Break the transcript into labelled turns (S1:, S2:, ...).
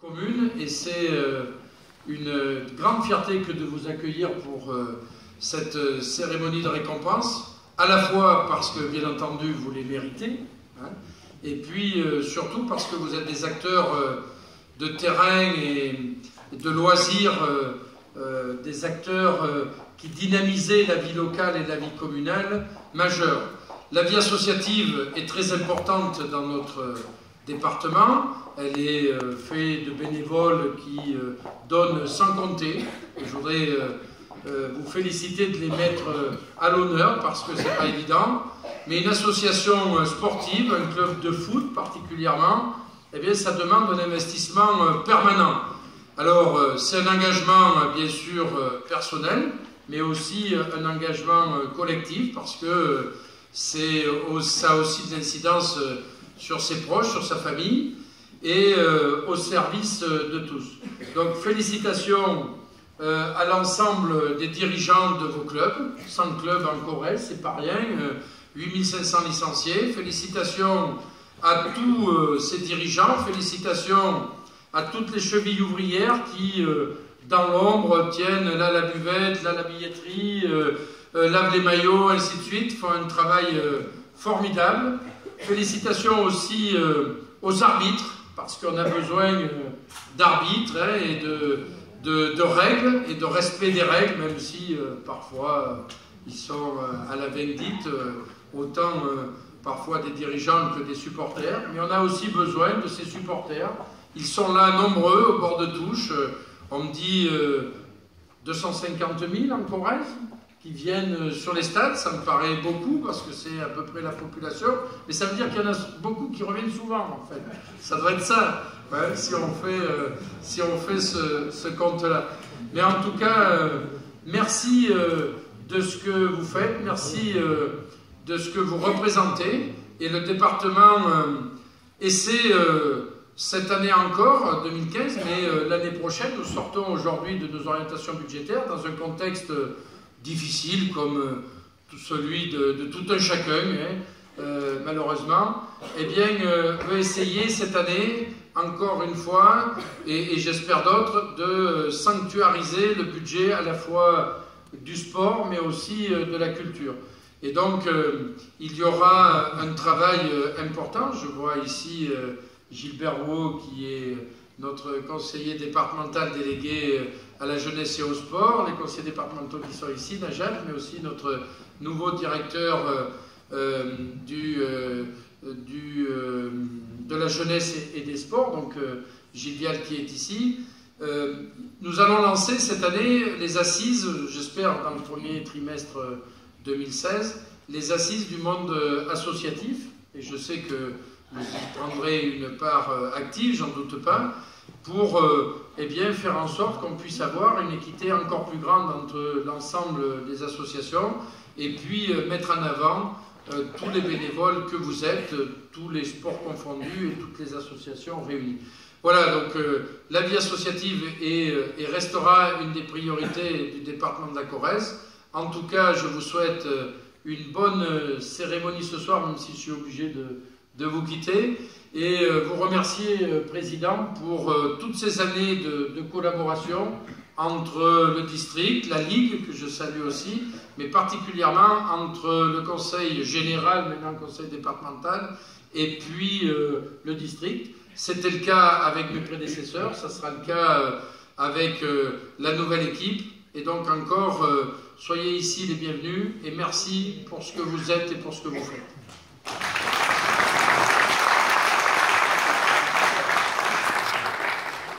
S1: commune et c'est une grande fierté que de vous accueillir pour cette cérémonie de récompense, à la fois parce que, bien entendu, vous les méritez, hein, et puis surtout parce que vous êtes des acteurs de terrain et de loisirs, des acteurs qui dynamisaient la vie locale et la vie communale majeurs. La vie associative est très importante dans notre département. Elle est faite de bénévoles qui donnent sans compter. Et je voudrais vous féliciter de les mettre à l'honneur parce que c'est pas évident. Mais une association sportive, un club de foot particulièrement, eh bien, ça demande un investissement permanent. Alors, c'est un engagement bien sûr personnel, mais aussi un engagement collectif parce que ça a aussi de l'incidence sur ses proches, sur sa famille et au service de tous. Donc félicitations à l'ensemble des dirigeants de vos clubs, 100 clubs en Corrèze, c'est pas rien, 8500 licenciés, félicitations à tous ces dirigeants, félicitations à toutes les chevilles ouvrières qui, dans l'ombre, tiennent là la buvette, là la billetterie, lavent les maillots, ainsi de suite, font un travail formidable. Félicitations aussi aux arbitres, parce qu'on a besoin d'arbitres hein, et de règles et de respect des règles, même si parfois ils sont à la vindicte, autant parfois des dirigeants que des supporters. Mais on a aussi besoin de ces supporters. Ils sont là nombreux au bord de touche. On me dit 250 000 en Corrèze qui viennent sur les stades, ça me paraît beaucoup parce que c'est à peu près la population, mais ça veut dire qu'il y en a beaucoup qui reviennent souvent en fait. Ça doit être ça, ouais, si on fait ce compte-là. Mais en tout cas, merci de ce que vous faites, merci de ce que vous représentez, et le département essaie cette année encore, 2015, mais l'année prochaine, nous sortons aujourd'hui de nos orientations budgétaires dans un contexte difficile comme celui de tout un chacun, hein, malheureusement, eh bien, veut essayer cette année, encore une fois, et j'espère d'autres, de sanctuariser le budget à la fois du sport, mais aussi de la culture. Et donc, il y aura un travail important. Je vois ici Gilbert Rouault, qui est notre conseiller départemental délégué à la jeunesse et au sport, les conseillers départementaux qui sont ici, Najat, mais aussi notre nouveau directeur de la jeunesse et des sports, donc Gilles Vial qui est ici. Nous allons lancer cette année les assises, j'espère dans le premier trimestre 2016, les assises du monde associatif, et je sais que vous y prendrez une part active, j'en doute pas, pour eh bien, faire en sorte qu'on puisse avoir une équité encore plus grande entre l'ensemble des associations et puis mettre en avant tous les bénévoles que vous êtes, tous les sports confondus et toutes les associations réunies. Voilà, donc la vie associative est et restera une des priorités du département de la Corrèze. En tout cas, je vous souhaite une bonne cérémonie ce soir, même si je suis obligé de vous quitter. Et vous remercier, Président, pour toutes ces années de collaboration entre le district, la Ligue, que je salue aussi, mais particulièrement entre le Conseil général, maintenant le Conseil départemental, et puis le district. C'était le cas avec mes prédécesseurs, ça sera le cas avec la nouvelle équipe. Et donc encore, soyez ici les bienvenus et merci pour ce que vous êtes et pour ce que vous faites.